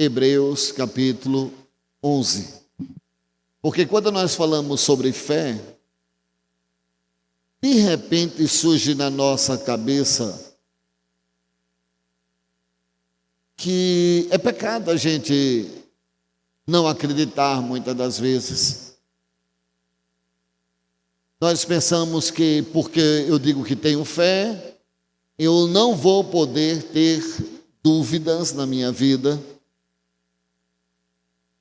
Hebreus capítulo 11. Porque quando nós falamos sobre fé, de repente surge na nossa cabeça que é pecado a gente não acreditar muitas das vezes. Nós pensamos que porque eu digo que tenho fé, eu não vou poder ter dúvidas na minha vida.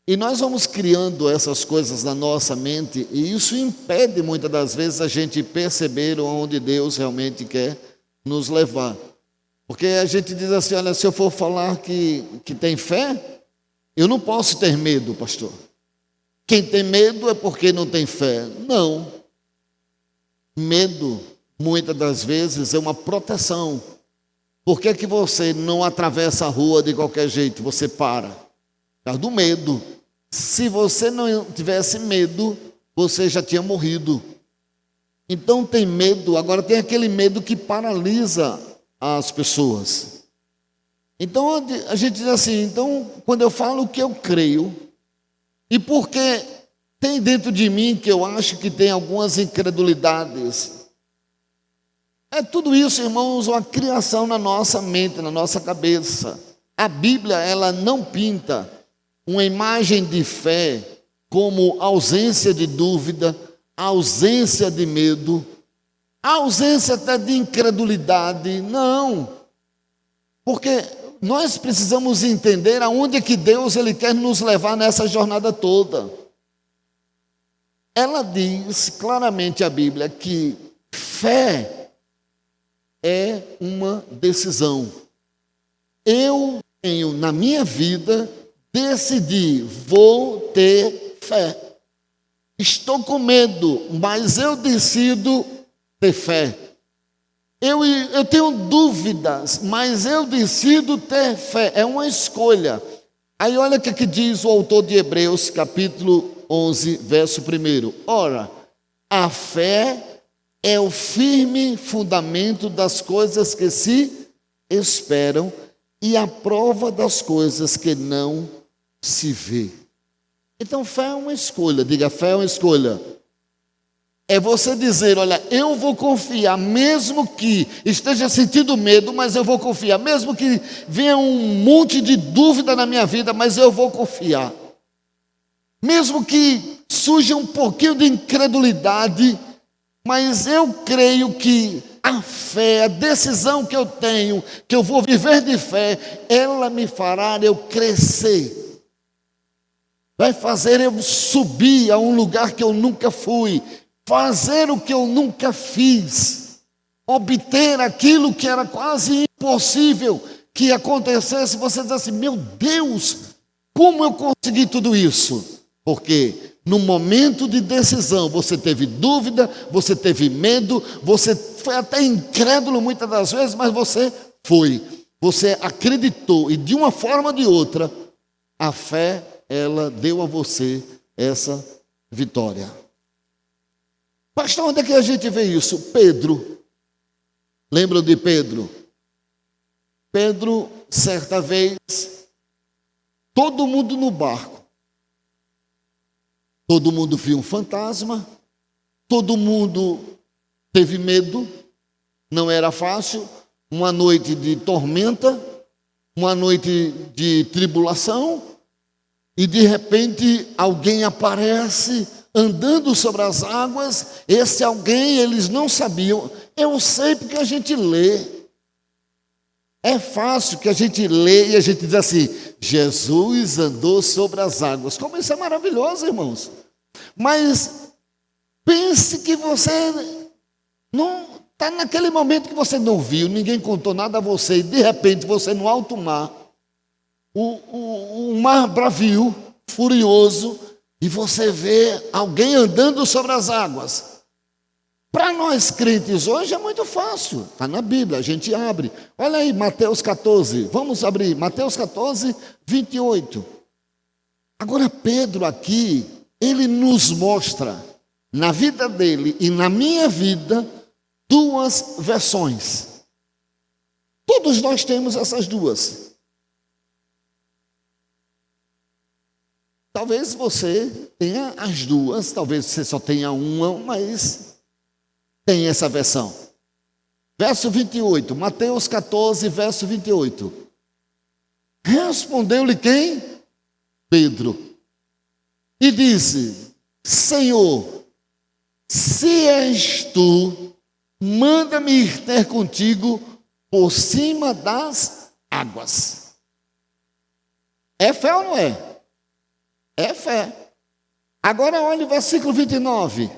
E nós vamos criando essas coisas na nossa mente e isso impede muitas das vezes a gente perceber onde Deus realmente quer nos levar. Porque a gente diz assim, olha, se eu for falar que tem fé, eu não posso ter medo, pastor. Quem tem medo é porque não tem fé. Não. Medo, muitas das vezes, é uma proteção. Por que você não atravessa a rua de qualquer jeito? Você para. Por causa do medo. Se você não tivesse medo, você já tinha morrido. Então tem medo, agora tem aquele medo que paralisa as pessoas. Então a gente diz assim, então quando eu falo que eu creio, e porque tem dentro de mim que eu acho que tem algumas incredulidades, é tudo isso, irmãos, uma criação na nossa mente, na nossa cabeça. A Bíblia, ela não pinta uma imagem de fé como ausência de dúvida, ausência de medo, ausência até de incredulidade. Não. Porque nós precisamos entender aonde é que Deus ele quer nos levar nessa jornada toda. Ela diz claramente a Bíblia que fé é uma decisão. Eu tenho na minha vida decidi, vou ter fé. Estou com medo, mas eu decido ter fé. Eu tenho dúvidas, mas eu decido ter fé. É uma escolha. Aí olha o que diz o autor de Hebreus, capítulo 11, verso 1. Ora, a fé é o firme fundamento das coisas que se esperam e a prova das coisas que não se vê. Então fé é uma escolha, diga, fé é uma escolha. É você dizer, olha, eu vou confiar, mesmo que esteja sentindo medo, mas eu vou confiar, mesmo que venha um monte de dúvida na minha vida, mas eu vou confiar. Mesmo que surja um pouquinho de incredulidade, mas eu creio que a fé, a decisão que eu tenho, que eu vou viver de fé, ela me fará eu crescer. Vai fazer eu subir a um lugar que eu nunca fui, fazer o que eu nunca fiz, obter aquilo que era quase impossível que acontecesse. Você diz assim, meu Deus, como eu consegui tudo isso? Porque no momento de decisão você teve dúvida, você teve medo, você foi até incrédulo muitas das vezes, mas você foi, você acreditou e de uma forma ou de outra, a fé ela deu a você essa vitória. Pastor, onde é que a gente vê isso? Pedro. Lembram de Pedro? Pedro, certa vez, todo mundo no barco. Todo mundo viu um fantasma. Todo mundo teve medo. Não era fácil. Uma noite de tormenta. Uma noite de tribulação. E de repente alguém aparece andando sobre as águas. Esse alguém eles não sabiam. Eu sei porque a gente lê. É fácil que a gente lê e a gente diz assim, Jesus andou sobre as águas. Como isso é maravilhoso, irmãos. Mas pense que você não está naquele momento que você não viu, ninguém contou nada a você, e de repente você no alto mar, o mar bravio, furioso, e você vê alguém andando sobre as águas. Para nós crentes hoje é muito fácil, está na Bíblia, a gente abre. Olha aí, Mateus 14, vamos abrir, Mateus 14, 28. Agora Pedro aqui, ele nos mostra, na vida dele e na minha vida, duas versões. Todos nós temos essas duas. Talvez você tenha as duas, talvez você só tenha uma, mas tem essa versão. Verso 28, Mateus 14, verso 28. Respondeu-lhe quem? Pedro. E disse: Senhor, se és tu, manda-me ir ter contigo por cima das águas. É fé ou não é? É fé. Agora olha o versículo 29.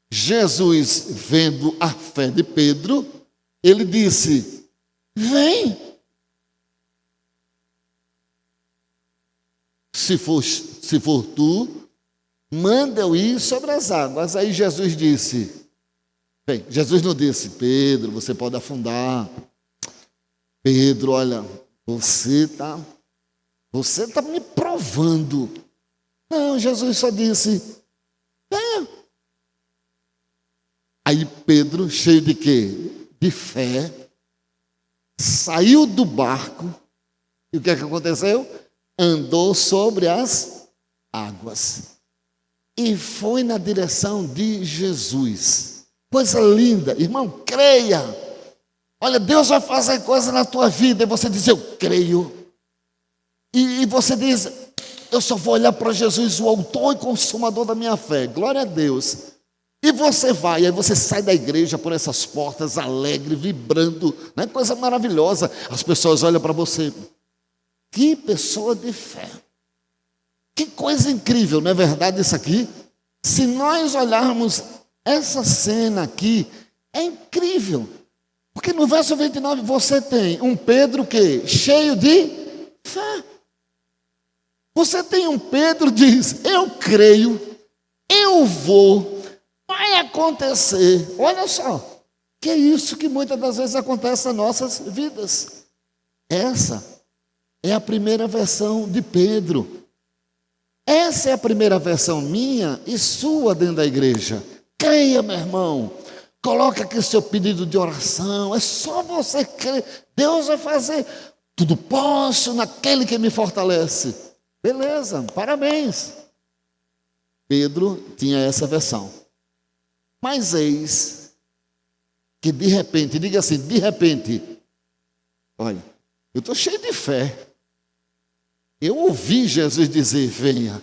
Jesus, vendo a fé de Pedro, ele disse: vem. Se for tu, manda eu ir sobre as águas. Aí Jesus disse, bem, Jesus não disse: Pedro, você pode afundar. Pedro, olha, você está me provando. Não, Jesus só disse: venha. Aí Pedro, cheio de quê? De fé, saiu do barco. E o que é que aconteceu? Andou sobre as águas e foi na direção de Jesus. Coisa linda, irmão, creia. Olha, Deus vai fazer coisa na tua vida e você diz: eu creio. E você diz: eu só vou olhar para Jesus, o autor e consumador da minha fé. Glória a Deus. E você vai, aí você sai da igreja por essas portas alegre, vibrando, né? Coisa maravilhosa. As pessoas olham para você: que pessoa de fé. Que coisa incrível, não é verdade isso aqui? Se nós olharmos essa cena aqui, é incrível. Porque no verso 29 você tem um Pedro que cheio de fé. Você tem um Pedro que diz: eu creio, eu vou, vai acontecer. Olha só, que é isso que muitas das vezes acontece nas nossas vidas. Essa é a primeira versão de Pedro. Essa é a primeira versão minha e sua dentro da igreja. Creia, meu irmão. Coloca aqui o seu pedido de oração. É só você crer. Deus vai fazer. Tudo posso naquele que me fortalece. Beleza, parabéns. Pedro tinha essa versão. Mas eis que de repente, diga assim, de repente, olha, eu estou cheio de fé. Eu ouvi Jesus dizer: venha.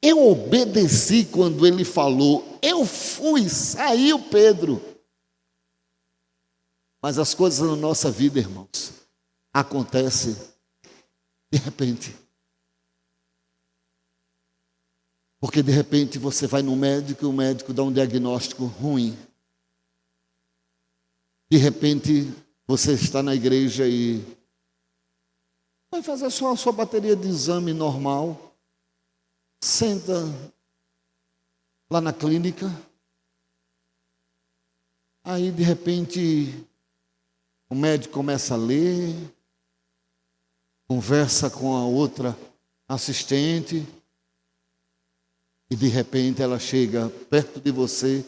Eu obedeci quando ele falou. Eu fui, saiu Pedro. Mas as coisas na nossa vida, irmãos, acontecem de repente. Porque de repente você vai no médico e o médico dá um diagnóstico ruim. De repente você está na igreja e vai fazer só a sua bateria de exame normal. Senta lá na clínica. Aí, de repente, o médico começa a ler, conversa com a outra assistente, e de repente ela chega perto de você,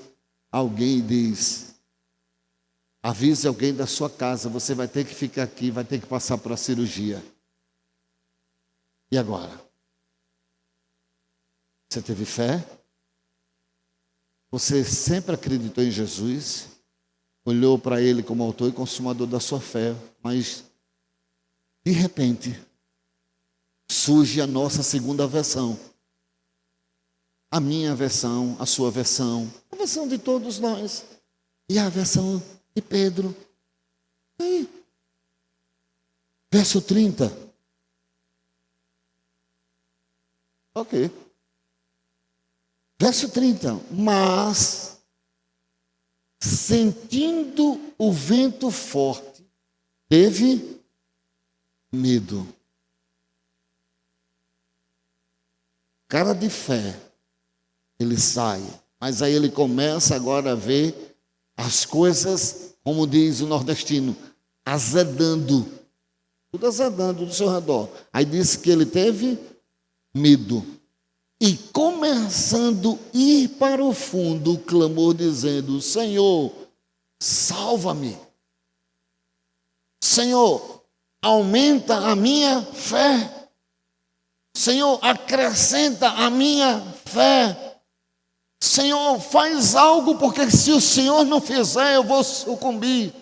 alguém diz: avise alguém da sua casa, você vai ter que ficar aqui, vai ter que passar por a cirurgia. E agora? Você teve fé? Você sempre acreditou em Jesus? Olhou para Ele como autor e consumador da sua fé, mas de repente surge a nossa segunda versão. A minha versão, a sua versão, a versão de todos nós. E a versão de Pedro. Aí. Verso 30. Ok. Verso 30. Mas, sentindo o vento forte, teve medo. Cara de fé, ele sai. Mas aí ele começa agora a ver as coisas, como diz o nordestino, azedando. Tudo azedando do seu redor. Aí disse que ele teve medo. E começando a ir para o fundo, clamou dizendo: Senhor, salva-me. Senhor, aumenta a minha fé. Senhor, acrescenta a minha fé. Senhor, faz algo, porque se o Senhor não fizer, eu vou sucumbir.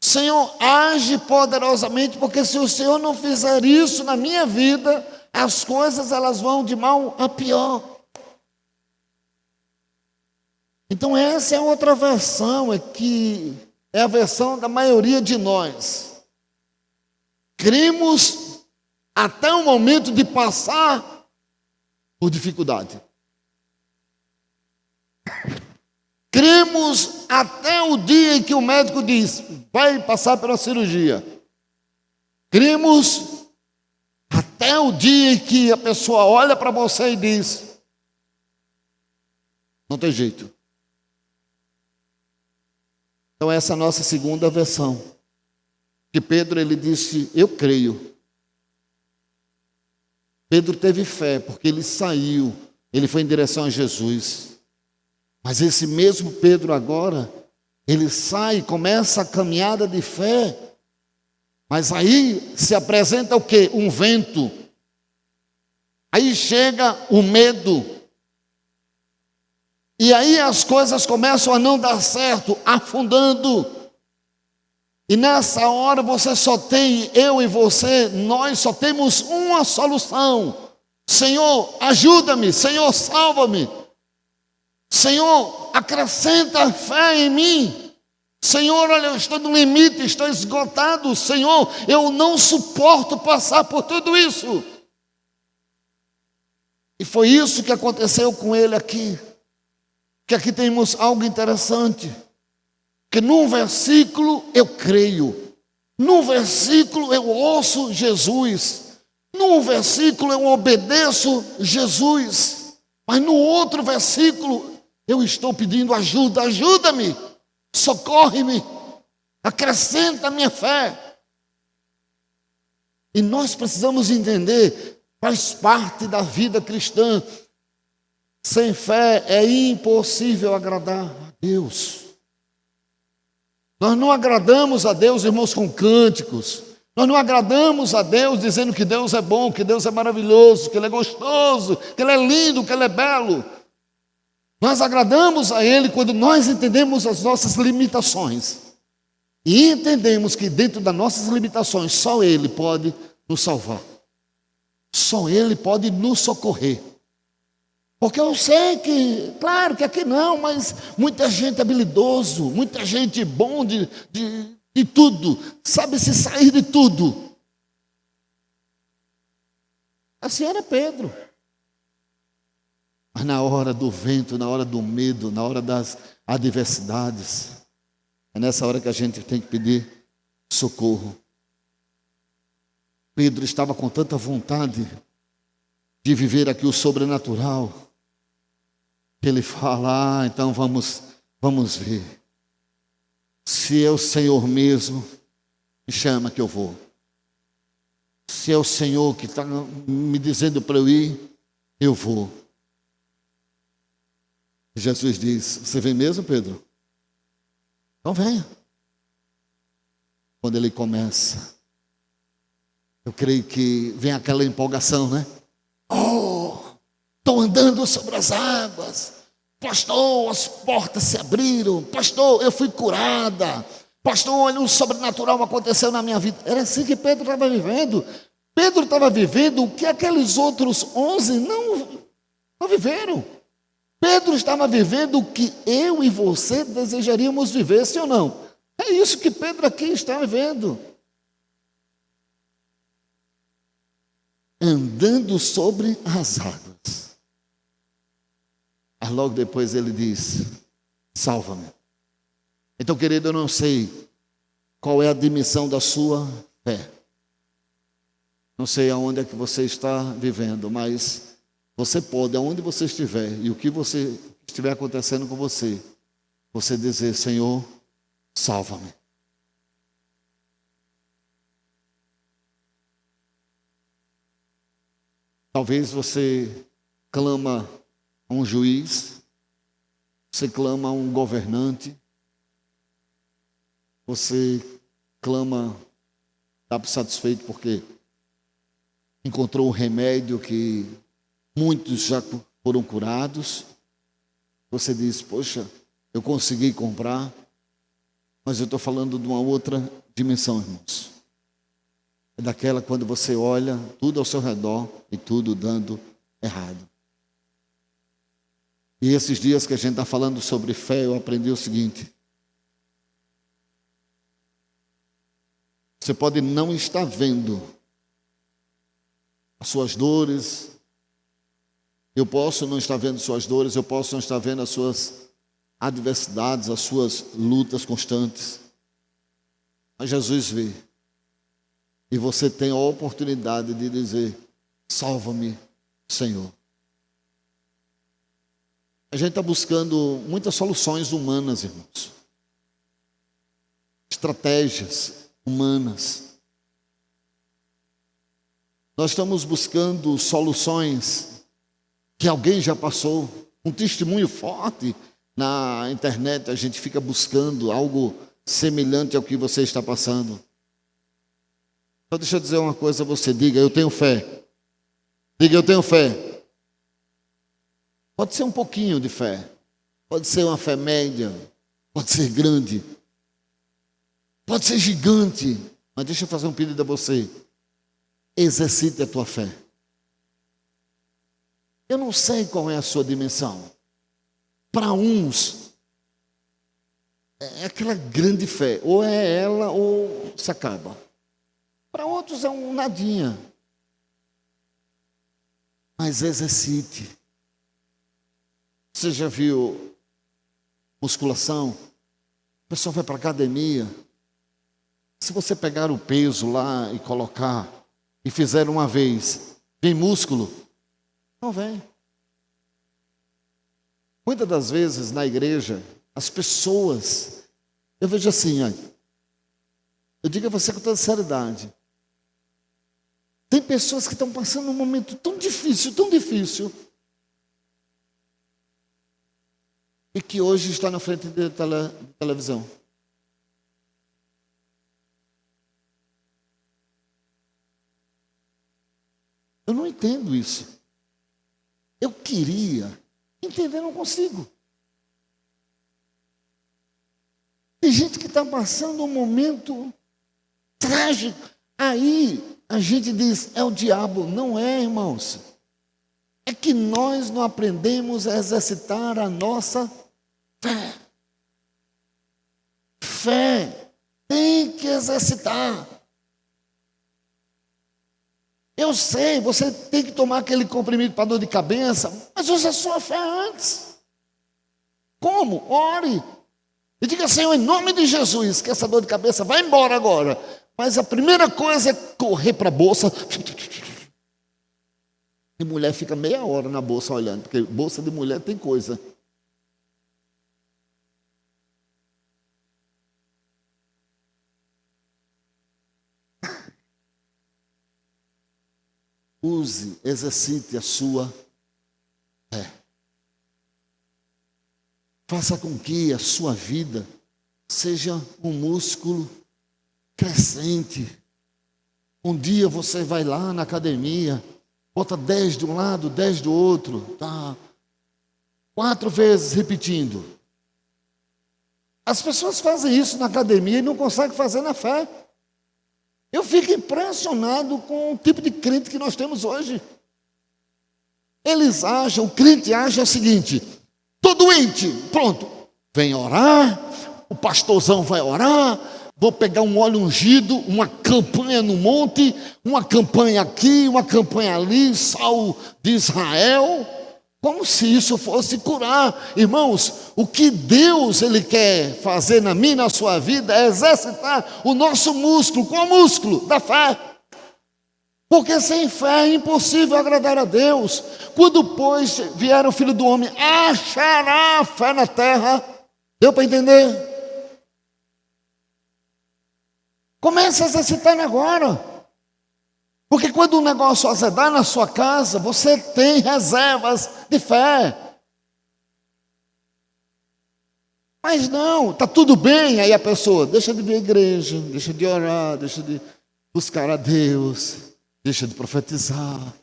Senhor, age poderosamente, porque se o Senhor não fizer isso na minha vida, as coisas elas vão de mal a pior. Então essa é outra versão, que é a versão da maioria de nós. Cremos até o momento de passar por dificuldade. Cremos até o dia em que o médico diz, vai passar pela cirurgia. Cremos até o dia em que a pessoa olha para você e diz, não tem jeito. Então essa é a nossa segunda versão. Que Pedro, ele disse, eu creio. Pedro teve fé, porque ele saiu, ele foi em direção a Jesus. Mas esse mesmo Pedro agora, ele sai, começa a caminhada de fé, mas aí se apresenta o quê? Um vento. Aí chega o medo. E aí as coisas começam a não dar certo, afundando. E nessa hora você só tem, eu e você, nós só temos uma solução. Senhor, ajuda-me. Senhor, salva-me. Senhor, acrescenta fé em mim. Senhor, olha, eu estou no limite, estou esgotado. Senhor, eu não suporto passar por tudo isso. E foi isso que aconteceu com ele aqui. Que aqui temos algo interessante. Que num versículo eu creio. Num versículo eu ouço Jesus. Num versículo eu obedeço Jesus. Mas no outro versículo eu estou pedindo ajuda, ajuda-me, socorre-me, acrescenta a minha fé. E nós precisamos entender, faz parte da vida cristã. Sem fé é impossível agradar a Deus. Nós não agradamos a Deus, irmãos, com cânticos. Nós não agradamos a Deus dizendo que Deus é bom, que Deus é maravilhoso, que Ele é gostoso, que Ele é lindo, que Ele é belo. Nós agradamos a Ele quando nós entendemos as nossas limitações. E entendemos que dentro das nossas limitações, só Ele pode nos salvar. Só Ele pode nos socorrer. Porque eu sei que, claro que aqui não, mas muita gente habilidoso, muita gente bom de tudo, sabe se sair de tudo. Assim era Pedro. Mas na hora do vento, na hora do medo, na hora das adversidades, é nessa hora que a gente tem que pedir socorro. Pedro estava com tanta vontade de viver aqui o sobrenatural, que ele fala, então vamos ver. Se é o Senhor mesmo, me chama que eu vou. Se é o Senhor que está me dizendo para eu ir, eu vou. Jesus diz, você vem mesmo, Pedro? Então venha. Quando ele começa, eu creio que vem aquela empolgação, né? Oh, estou andando sobre as águas. Pastor, as portas se abriram. Pastor, eu fui curada. Pastor, olha, um sobrenatural aconteceu na minha vida. Era assim que Pedro estava vivendo. Pedro estava vivendo o que aqueles outros 11 não viveram. Pedro estava vivendo o que eu e você desejaríamos viver, sim ou não? É isso que Pedro aqui está vivendo. Andando sobre as águas. Mas logo depois ele diz, salva-me. Então, querido, eu não sei qual é a dimensão da sua fé. Não sei aonde é que você está vivendo, mas você pode, aonde você estiver, e o que você estiver acontecendo com você dizer, Senhor, salva-me. Talvez você clama a um juiz, você clama a um governante, você clama, está satisfeito porque encontrou um remédio que muitos já foram curados. Você diz, poxa, eu consegui comprar, mas eu estou falando de uma outra dimensão, irmãos. É daquela quando você olha tudo ao seu redor e tudo dando errado. E esses dias que a gente está falando sobre fé, eu aprendi o seguinte. Você pode não estar vendo as suas dores. Eu posso não estar vendo suas dores, eu posso não estar vendo as suas adversidades, as suas lutas constantes. Mas Jesus vê. E você tem a oportunidade de dizer, salva-me, Senhor. A gente está buscando muitas soluções humanas, irmãos. Estratégias humanas. Nós estamos buscando soluções que alguém já passou. Um testemunho forte na internet, a gente fica buscando algo semelhante ao que você está passando. Então deixa eu dizer uma coisa a você, diga, eu tenho fé. Diga, eu tenho fé. Pode ser um pouquinho de fé. Pode ser uma fé média. Pode ser grande. Pode ser gigante. Mas deixa eu fazer um pedido a você. Exercite a tua fé. Eu não sei qual é a sua dimensão. Para uns, é aquela grande fé. Ou é ela ou se acaba. Para outros é um nadinha. Mas exercite. Você já viu musculação? O pessoal vai para a academia. Se você pegar o peso lá e colocar, e fizer uma vez, vem músculo? Não vem. Muitas das vezes na igreja, as pessoas, eu vejo assim, eu digo a você com toda seriedade, tem pessoas que estão passando um momento tão difícil, e que hoje está na frente da televisão. Eu não entendo isso. Eu queria entender, não consigo. Tem gente que está passando um momento trágico. Aí a gente diz, é o diabo. Não é, irmãos. É que nós não aprendemos a exercitar a nossa fé. Fé tem que exercitar. Eu sei, você tem que tomar aquele comprimido para dor de cabeça, mas use a sua fé antes. Como? Ore. E diga, Senhor, em nome de Jesus, que essa dor de cabeça vai embora agora. Mas a primeira coisa é correr para a bolsa. E mulher fica meia hora na bolsa olhando, porque bolsa de mulher tem coisa. Use, exercite a sua fé. Faça com que a sua vida seja um músculo crescente. Um dia você vai lá na academia, bota 10 de um lado, 10 do outro, tá? 4 vezes repetindo. As pessoas fazem isso na academia e não conseguem fazer na fé. Eu fico impressionado com o tipo de crente que nós temos hoje. Eles acham, o crente acha o seguinte, estou doente, pronto, vem orar, o pastorzão vai orar, vou pegar um óleo ungido, uma campanha no monte, uma campanha aqui, uma campanha ali, sal de Israel, como se isso fosse curar. Irmãos, o que Deus Ele quer fazer na minha e na sua vida é exercitar o nosso músculo. Qual músculo? Da fé. Porque sem fé é impossível agradar a Deus. Quando, pois, vier o Filho do Homem, achará fé na terra. Deu para entender? Comece a exercitar agora. Porque quando o negócio azedar na sua casa, você tem reservas de fé. Mas não, está tudo bem. Aí a pessoa deixa de vir à igreja, deixa de orar, deixa de buscar a Deus. deixa de profetizar,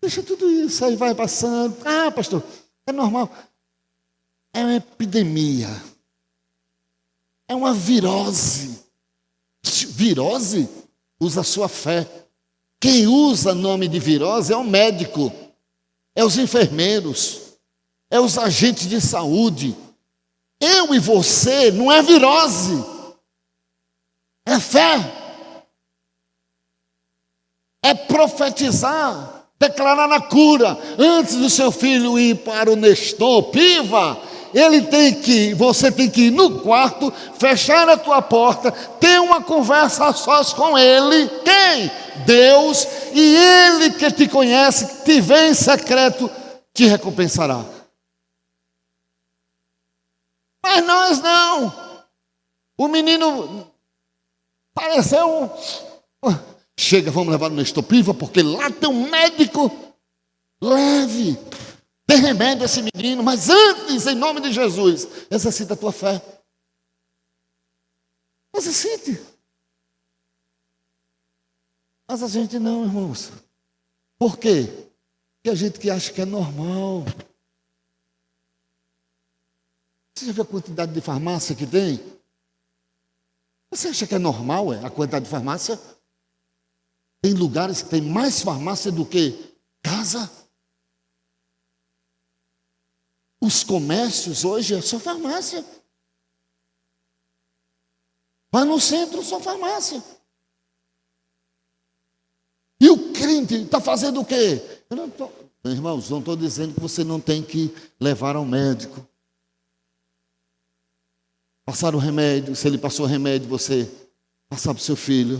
deixa tudo isso, aí vai passando. Ah, pastor, é normal. É uma epidemia, é uma virose. Virose? Usa a sua fé. Quem usa nome de virose é o médico, é os enfermeiros, é os agentes de saúde. Eu e você não é virose, é fé. É profetizar, declarar a cura. Antes do seu filho ir para o Nestor, Piva, você tem que ir no quarto, fechar a tua porta, ter uma conversa a sós com ele. Quem? Deus. E ele que te conhece, que te vê em secreto, te recompensará. Mas nós não. O menino pareceu... Chega, vamos levar no Nestor Piva, porque lá tem um médico. Leve. Tem remédio esse menino, mas antes, em nome de Jesus, exercita a tua fé. Exercite. Mas a gente não, irmãos. Por quê? Porque a gente que acha que é normal. Você já viu a quantidade de farmácia que tem? Você acha que é normal, a quantidade de farmácia? Tem lugares que tem mais farmácia do que casa. Os comércios hoje é só farmácia. Vai no centro, só farmácia. E o crente está fazendo o quê? Irmãos, não estou dizendo que você não tem que levar ao médico. Passar o remédio, se ele passou o remédio, você passar para o seu filho.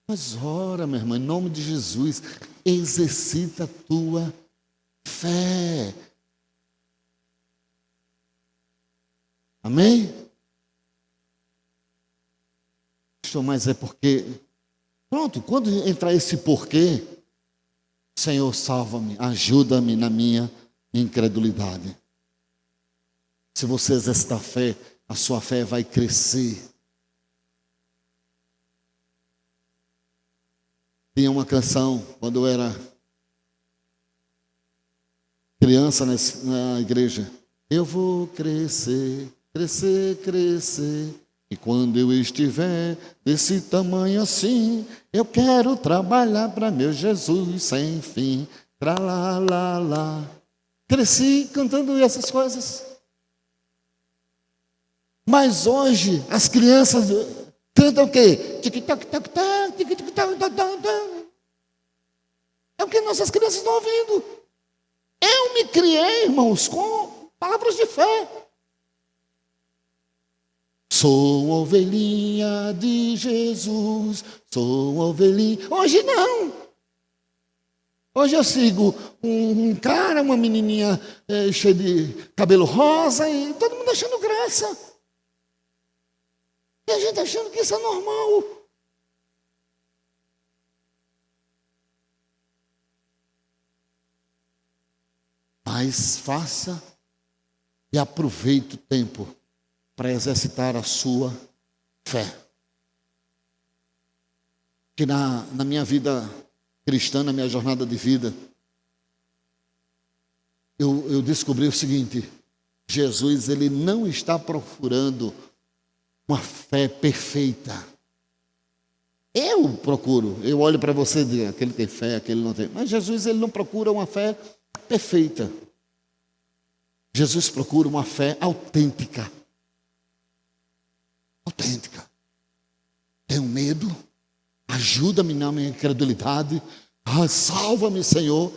Mas ora, meu irmão, em nome de Jesus, exercita a tua fé. Amém? Mas é porque... Pronto, quando entrar esse porquê, Senhor, salva-me, ajuda-me na minha incredulidade. Se você exercitar a fé, a sua fé vai crescer. Tinha uma canção, quando eu era criança na igreja. Eu vou crescer, crescer, crescer. E quando eu estiver desse tamanho assim, eu quero trabalhar para meu Jesus sem fim. Tra lá, lá, lá. Cresci cantando essas coisas. Mas hoje as crianças cantam o quê? É o que nossas crianças estão ouvindo. Eu me criei, irmãos, com palavras de fé. Sou ovelhinha de Jesus, sou ovelhinha. Hoje não. Hoje eu sigo um cara, uma menininha cheia de cabelo rosa e todo mundo achando graça. E a gente achando que isso é normal. Mas faça e aproveite o tempo para exercitar a sua fé. Que na minha vida cristã, na minha jornada de vida, eu descobri o seguinte: Jesus, ele não está procurando uma fé perfeita. Eu procuro, eu olho para você e digo, aquele tem fé, aquele não tem. Mas Jesus, ele não procura uma fé perfeita. Jesus procura uma fé autêntica. Autêntica. Tenho medo, ajuda-me na minha incredulidade, salva-me, Senhor.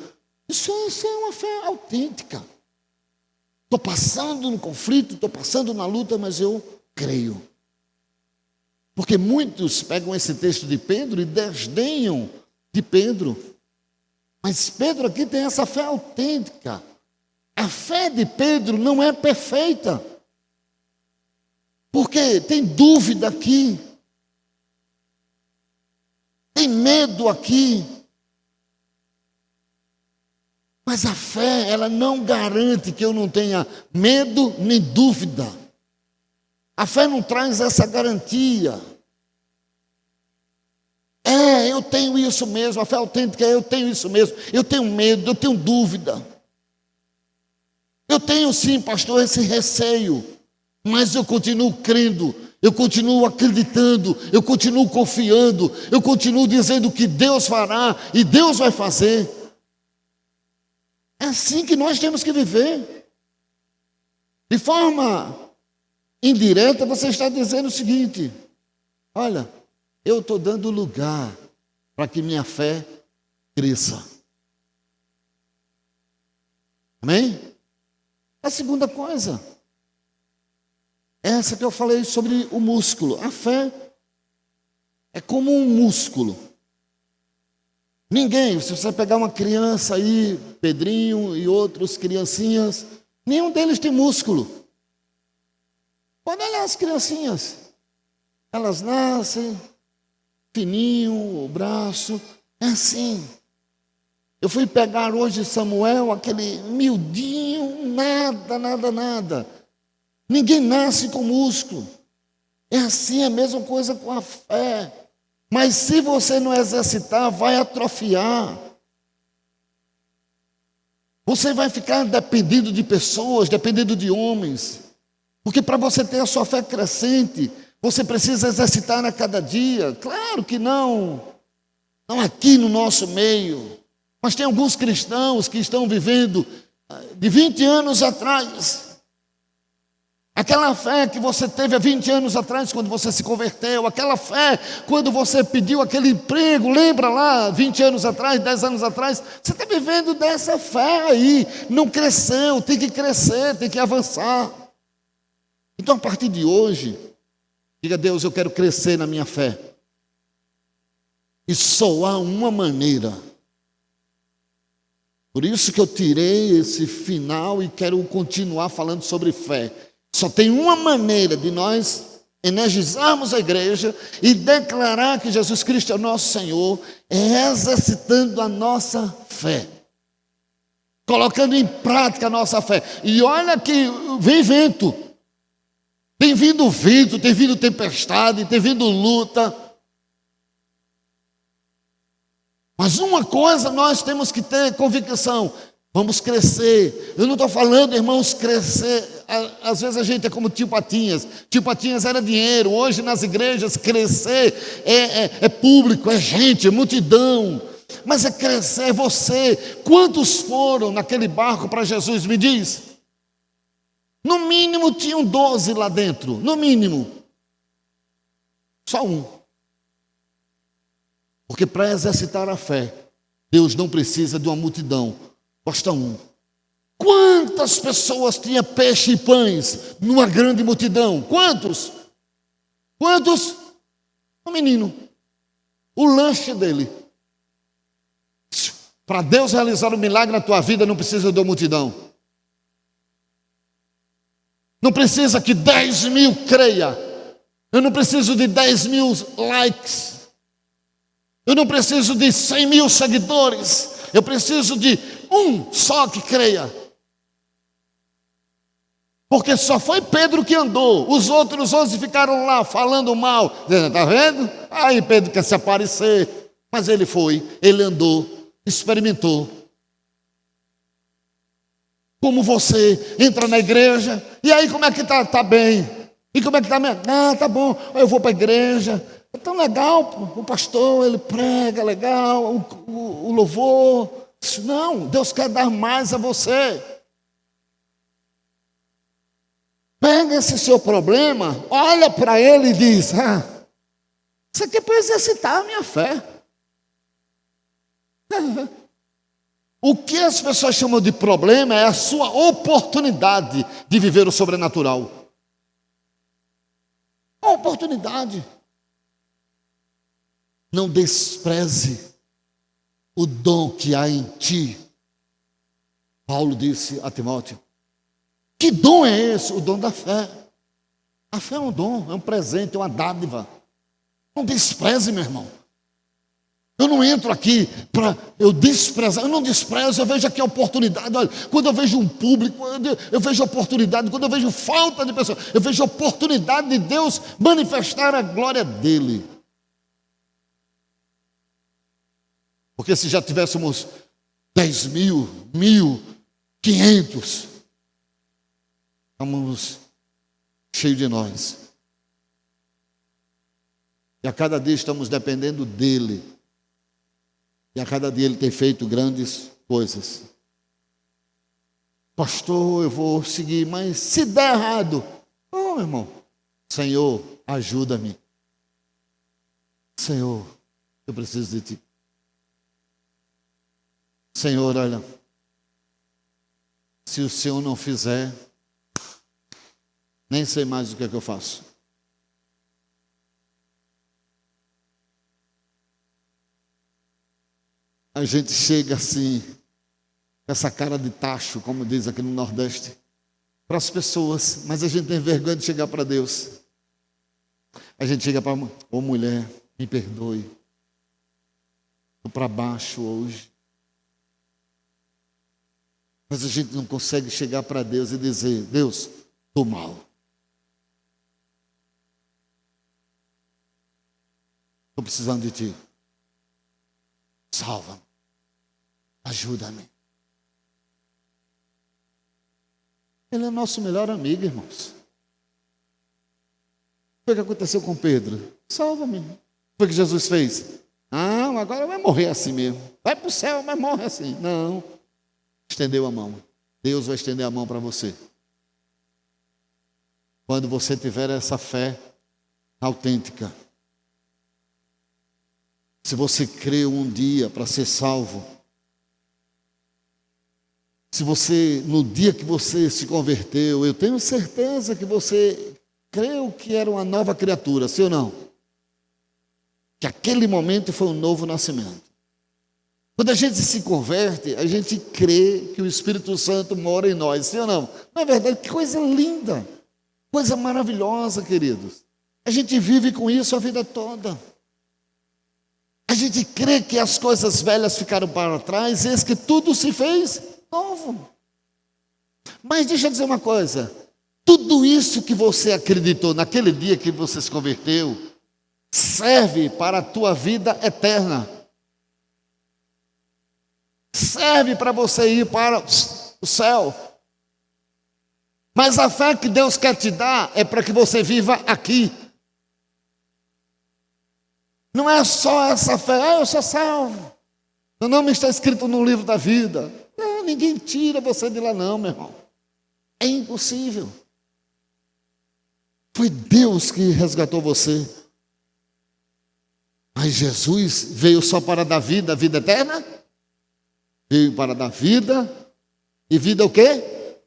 Isso é uma fé autêntica. Estou passando no conflito, estou passando na luta, mas eu creio. Porque muitos pegam esse texto de Pedro e desdenham de Pedro. Mas Pedro aqui tem essa fé autêntica. A fé de Pedro não é perfeita. Porque tem dúvida aqui. Tem medo aqui. Mas a fé, ela não garante que eu não tenha medo nem dúvida. A fé não traz essa garantia. Eu tenho isso mesmo, a fé autêntica eu tenho isso mesmo. Eu tenho medo, eu tenho dúvida. Eu tenho sim, pastor, esse receio. Mas eu continuo crendo, eu continuo acreditando, eu continuo confiando, eu continuo dizendo que Deus fará e Deus vai fazer. É assim que nós temos que viver. De forma indireta, você está dizendo o seguinte: olha, eu estou dando lugar para que minha fé cresça. Amém? A segunda coisa, essa que eu falei sobre o músculo. A fé é como um músculo. Ninguém, se você pegar uma criança aí, Pedrinho e outros criancinhas, nenhum deles tem músculo. Pode olhar as criancinhas. Elas nascem, fininho, o braço, é assim. Eu fui pegar hoje Samuel, aquele miudinho, nada. Ninguém nasce com músculo. É assim, a mesma coisa com a fé. Mas se você não exercitar, vai atrofiar. Você vai ficar dependendo de pessoas, dependendo de homens. Porque para você ter a sua fé crescente, você precisa exercitar a cada dia. Claro que não aqui no nosso meio. Mas tem alguns cristãos que estão vivendo de 20 anos atrás. Aquela fé que você teve há 20 anos atrás, quando você se converteu, aquela fé quando você pediu aquele emprego, lembra lá, 20 anos atrás, 10 anos atrás, você está vivendo dessa fé aí, não cresceu, tem que crescer, tem que avançar. Então, a partir de hoje, diga: Deus, eu quero crescer na minha fé. E só há uma maneira. Por isso que eu tirei esse final e quero continuar falando sobre fé. Só tem uma maneira de nós energizarmos a igreja e declarar que Jesus Cristo é o nosso Senhor, é exercitando a nossa fé, colocando em prática a nossa fé. E olha que vem vento, tem vindo tempestade, tem vindo luta. Mas uma coisa nós temos que ter convicção: vamos crescer. Eu não estou falando, irmãos, crescer. Às vezes a gente é como tio Patinhas. Tio Patinhas era dinheiro. Hoje nas igrejas crescer é público, é gente, é multidão. Mas é crescer, é você. Quantos foram naquele barco para Jesus? Me diz. No mínimo tinham 12 lá dentro. No mínimo. Só um. Porque para exercitar a fé, Deus não precisa de uma multidão. Basta um. Quantas pessoas tinha peixe e pães numa grande multidão? Quantos? Um menino. O lanche dele. Para Deus realizar um milagre na tua vida, não precisa de uma multidão. Não precisa que 10 mil creia. Eu não preciso de 10 mil likes. Eu não preciso de 100 mil seguidores. Eu preciso de um só que creia. Porque só foi Pedro que andou. Os outros 11 ficaram lá falando mal. Está vendo? Aí Pedro quer se aparecer. Mas ele foi, ele andou, experimentou. Como você entra na igreja. E aí como é que está? Está bem. E como é que está? Tá bom. Eu vou para a igreja. É tão legal, o pastor, ele prega legal, o louvor. Não, Deus quer dar mais a você. Pega esse seu problema, olha para ele e diz: isso aqui é para exercitar a minha fé. O que as pessoas chamam de problema é a sua oportunidade de viver o sobrenatural. Uma oportunidade. Não despreze o dom que há em ti. Paulo disse a Timóteo. Que dom é esse? O dom da fé. A fé é um dom, é um presente, é uma dádiva. Não despreze, meu irmão. Eu não entro aqui para eu desprezar. Eu não desprezo, eu vejo aqui a oportunidade. Olha, quando eu vejo um público, eu vejo oportunidade. Quando eu vejo falta de pessoas, eu vejo a oportunidade de Deus manifestar a glória dele. Porque se já tivéssemos 10 mil, 1.000, 500, estamos cheios de nós. E a cada dia estamos dependendo dele. E a cada dia ele tem feito grandes coisas. Pastor, eu vou seguir, mas se der errado, meu irmão, Senhor, ajuda-me. Senhor, eu preciso de ti. Senhor, olha, se o Senhor não fizer, nem sei mais o que é que eu faço. A gente chega assim, com essa cara de tacho, como diz aqui no Nordeste, para as pessoas, mas a gente tem vergonha de chegar para Deus. A gente chega para mulher, me perdoe, estou para baixo hoje. Mas a gente não consegue chegar para Deus e dizer, Deus, estou mal. Estou precisando de ti. Salva-me. Ajuda-me. Ele é nosso melhor amigo, irmãos. O que foi que aconteceu com Pedro? Salva-me. O que foi que Jesus fez? Não, agora vai morrer assim mesmo. Vai para o céu, mas morre assim. Não. Estendeu a mão. Deus vai estender a mão para você. Quando você tiver essa fé autêntica. Se você creu um dia para ser salvo. Se você, no dia que você se converteu, eu tenho certeza que você creu que era uma nova criatura, sim ou não? Que aquele momento foi um novo nascimento. Quando a gente se converte, a gente crê que o Espírito Santo mora em nós, sim ou não? Não é verdade? Que coisa linda, coisa maravilhosa, queridos. A gente vive com isso a vida toda. A gente crê que as coisas velhas ficaram para trás, e eis que tudo se fez novo. Mas deixa eu dizer uma coisa, tudo isso que você acreditou naquele dia que você se converteu, serve para a tua vida eterna. Serve para você ir para o céu. Mas a fé que Deus quer te dar é para que você viva aqui. Não é só essa fé, eu sou salvo. Meu nome está escrito no livro da vida. Não, ninguém tira você de lá não, meu irmão. É impossível. Foi Deus que resgatou você. Mas Jesus veio só para dar vida, vida eterna? Veio para dar vida. E vida o quê?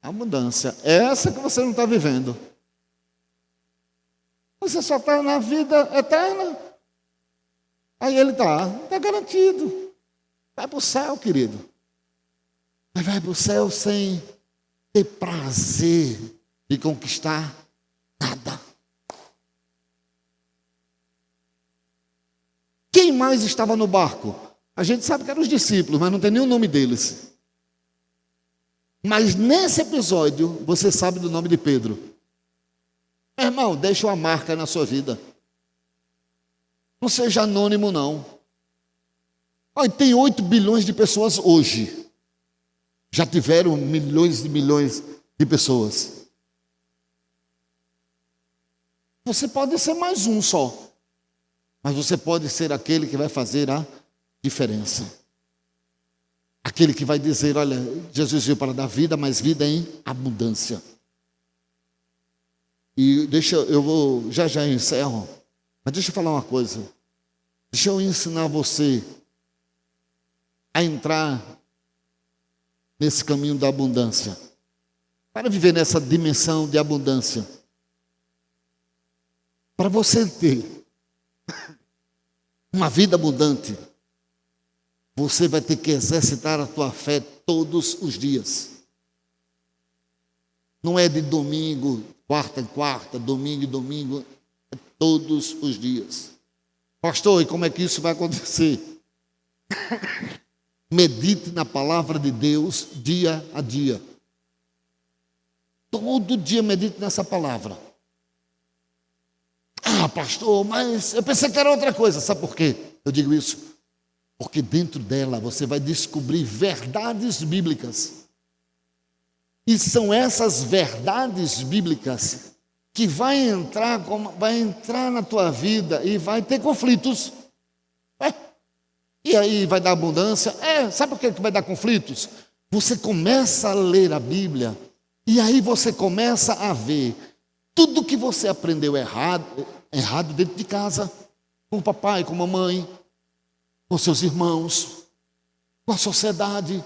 Abundância. É essa que você não está vivendo. Você só está na vida eterna. Aí ele está garantido. Vai para o céu, querido. Mas vai para o céu sem ter prazer de conquistar nada. Quem mais estava no barco? A gente sabe que eram os discípulos, mas não tem nem o nome deles. Mas nesse episódio, você sabe do nome de Pedro. Meu irmão, deixa uma marca na sua vida. Não seja anônimo, não. Olha, tem 8 bilhões de pessoas hoje. Já tiveram milhões e milhões de pessoas. Você pode ser mais um só. Mas você pode ser aquele que vai fazer a diferença. Aquele que vai dizer, olha, Jesus veio para dar vida, mas vida em abundância. E eu vou, já encerro, mas deixa eu falar uma coisa. Deixa eu ensinar você a entrar nesse caminho da abundância. Para viver nessa dimensão de abundância. Para você ter uma vida abundante, você vai ter que exercitar a tua fé todos os dias. Não é de domingo, quarta em quarta, domingo em domingo, é todos os dias. Pastor, e como é que isso vai acontecer? Medite na palavra de Deus dia a dia. Todo dia medite nessa palavra. Ah, pastor, mas eu pensei que era outra coisa. Sabe por quê eu digo isso? Porque dentro dela você vai descobrir verdades bíblicas. E são essas verdades bíblicas que vai entrar na tua vida e vai ter conflitos. E aí vai dar abundância. Sabe por que vai dar conflitos? Você começa a ler a Bíblia e aí você começa a ver tudo que você aprendeu errado dentro de casa, com o papai, com a mamãe, com seus irmãos, com a sociedade.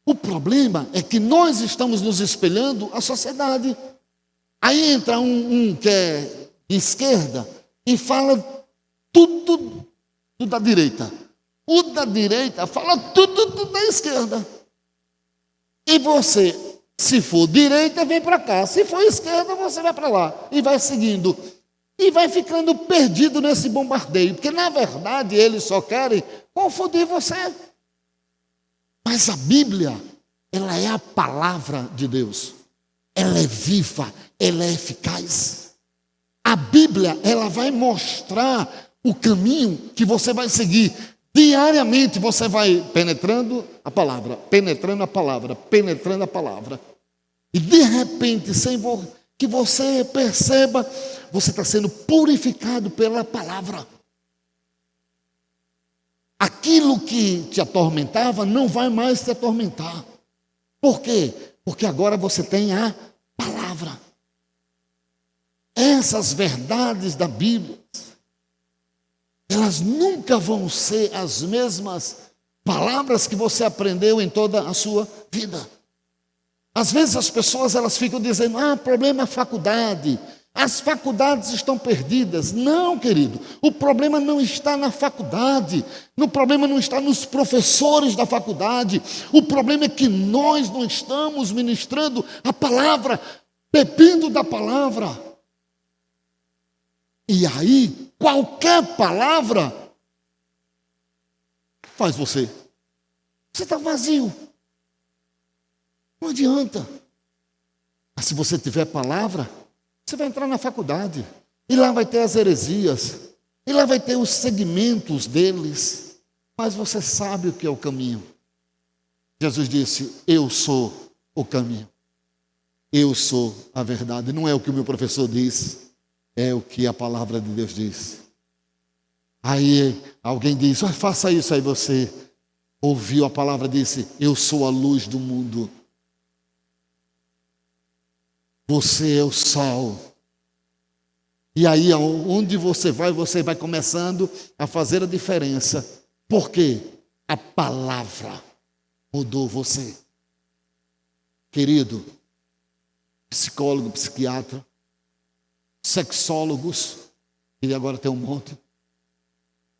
O problema é que nós estamos nos espelhando a sociedade. Aí entra um que é de esquerda e fala tudo da direita. O da direita fala tudo da esquerda. E você, se for direita, vem para cá. Se for esquerda, você vai para lá. E vai seguindo. E vai ficando perdido nesse bombardeio. Porque, na verdade, eles só querem confundir você. Mas a Bíblia, ela é a palavra de Deus. Ela é viva, ela é eficaz. A Bíblia, ela vai mostrar o caminho que você vai seguir. Diariamente você vai penetrando a palavra, penetrando a palavra, penetrando a palavra. E de repente, sem que você perceba, você está sendo purificado pela palavra. Aquilo que te atormentava não vai mais te atormentar. Por quê? Porque agora você tem a palavra. Essas verdades da Bíblia, elas nunca vão ser as mesmas palavras que você aprendeu em toda a sua vida. Às vezes as pessoas elas ficam dizendo, problema é a faculdade. As faculdades estão perdidas. Não, querido, o problema não está na faculdade. O problema não está nos professores da faculdade. O problema é que nós não estamos ministrando a palavra, bebendo da palavra. E aí, qualquer palavra faz você. Você está vazio. Não adianta. Mas se você tiver palavra, você vai entrar na faculdade. E lá vai ter as heresias. E lá vai ter os segmentos deles. Mas você sabe o que é o caminho. Jesus disse, eu sou o caminho. Eu sou a verdade. Não é o que o meu professor disse. É o que a palavra de Deus diz. Aí alguém diz, faça isso. Aí você ouviu a palavra e disse, eu sou a luz do mundo. Você é o sol. E aí onde você vai começando a fazer a diferença. Por quê? A palavra mudou você. Querido, psicólogo, psiquiatra, sexólogos, e agora tem um monte,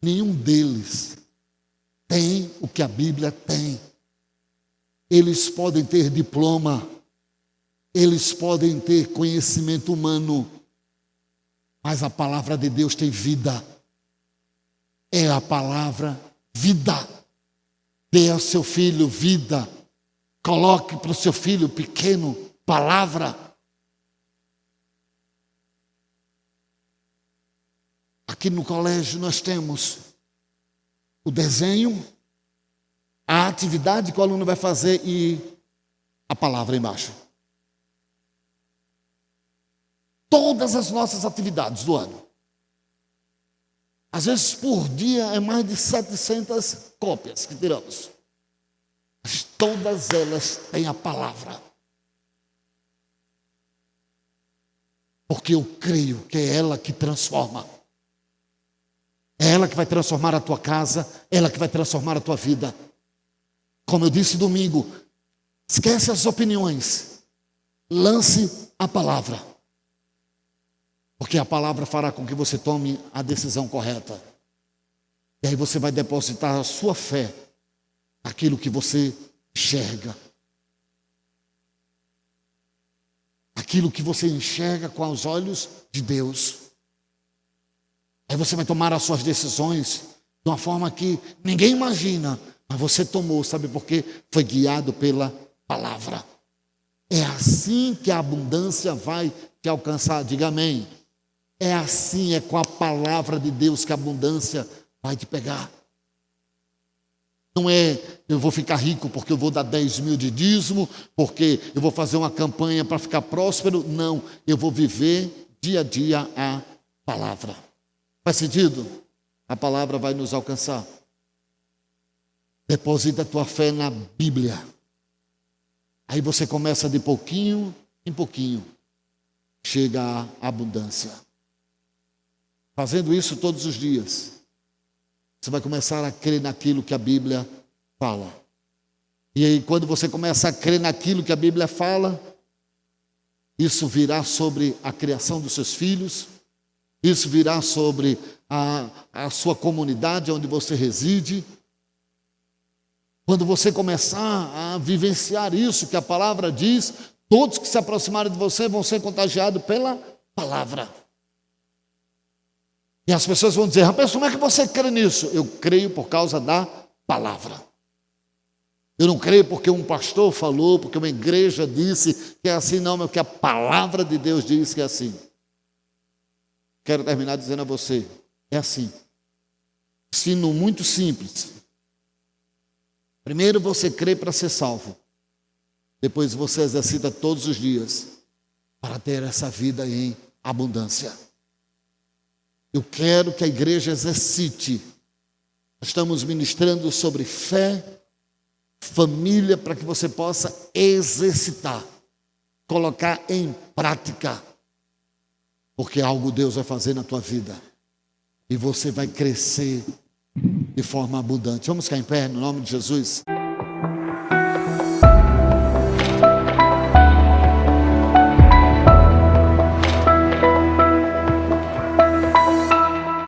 nenhum deles tem o que a Bíblia tem. Eles podem ter diploma, eles podem ter conhecimento humano, mas a palavra de Deus tem vida. É a palavra vida. Dê ao seu filho vida. Coloque para o seu filho pequeno palavra. Aqui no colégio nós temos o desenho, a atividade que o aluno vai fazer e a palavra embaixo. Todas as nossas atividades do ano. Às vezes por dia é mais de 700 cópias que tiramos. Mas todas elas têm a palavra. Porque eu creio que é ela que transforma. É ela que vai transformar a tua casa, é ela que vai transformar a tua vida. Como eu disse domingo, esquece as opiniões, lance a palavra. Porque a palavra fará com que você tome a decisão correta. E aí você vai depositar a sua fé naquilo que você enxerga. Aquilo que você enxerga com os olhos de Deus. Aí você vai tomar as suas decisões de uma forma que ninguém imagina. Mas você tomou, sabe por quê? Foi guiado pela palavra. É assim que a abundância vai te alcançar. Diga amém. É assim, é com a palavra de Deus que a abundância vai te pegar. Não é eu vou ficar rico porque eu vou dar 10 mil de dízimo, porque eu vou fazer uma campanha para ficar próspero. Não, eu vou viver dia a dia a palavra. Faz sentido? A palavra vai nos alcançar. Deposita a tua fé na Bíblia. Aí você começa de pouquinho em pouquinho. Chega à abundância. Fazendo isso todos os dias, você vai começar a crer naquilo que a Bíblia fala. E aí, quando você começa a crer naquilo que a Bíblia fala, isso virá sobre a criação dos seus filhos, isso virá sobre a sua comunidade onde você reside. Quando você começar a vivenciar isso que a palavra diz, todos que se aproximarem de você vão ser contagiados pela palavra. E as pessoas vão dizer: rapaz, como é que você crê nisso? Eu creio por causa da palavra. Eu não creio porque um pastor falou, porque uma igreja disse que é assim, não, mas porque a palavra de Deus diz que é assim. Quero terminar dizendo a você, é assim. Ensino muito simples. Primeiro você crê para ser salvo. Depois você exercita todos os dias para ter essa vida em abundância. Eu quero que a igreja exercite. Estamos ministrando sobre fé, família, para que você possa exercitar, colocar em prática, porque algo Deus vai fazer na tua vida e você vai crescer de forma abundante. Vamos ficar em pé no nome de Jesus.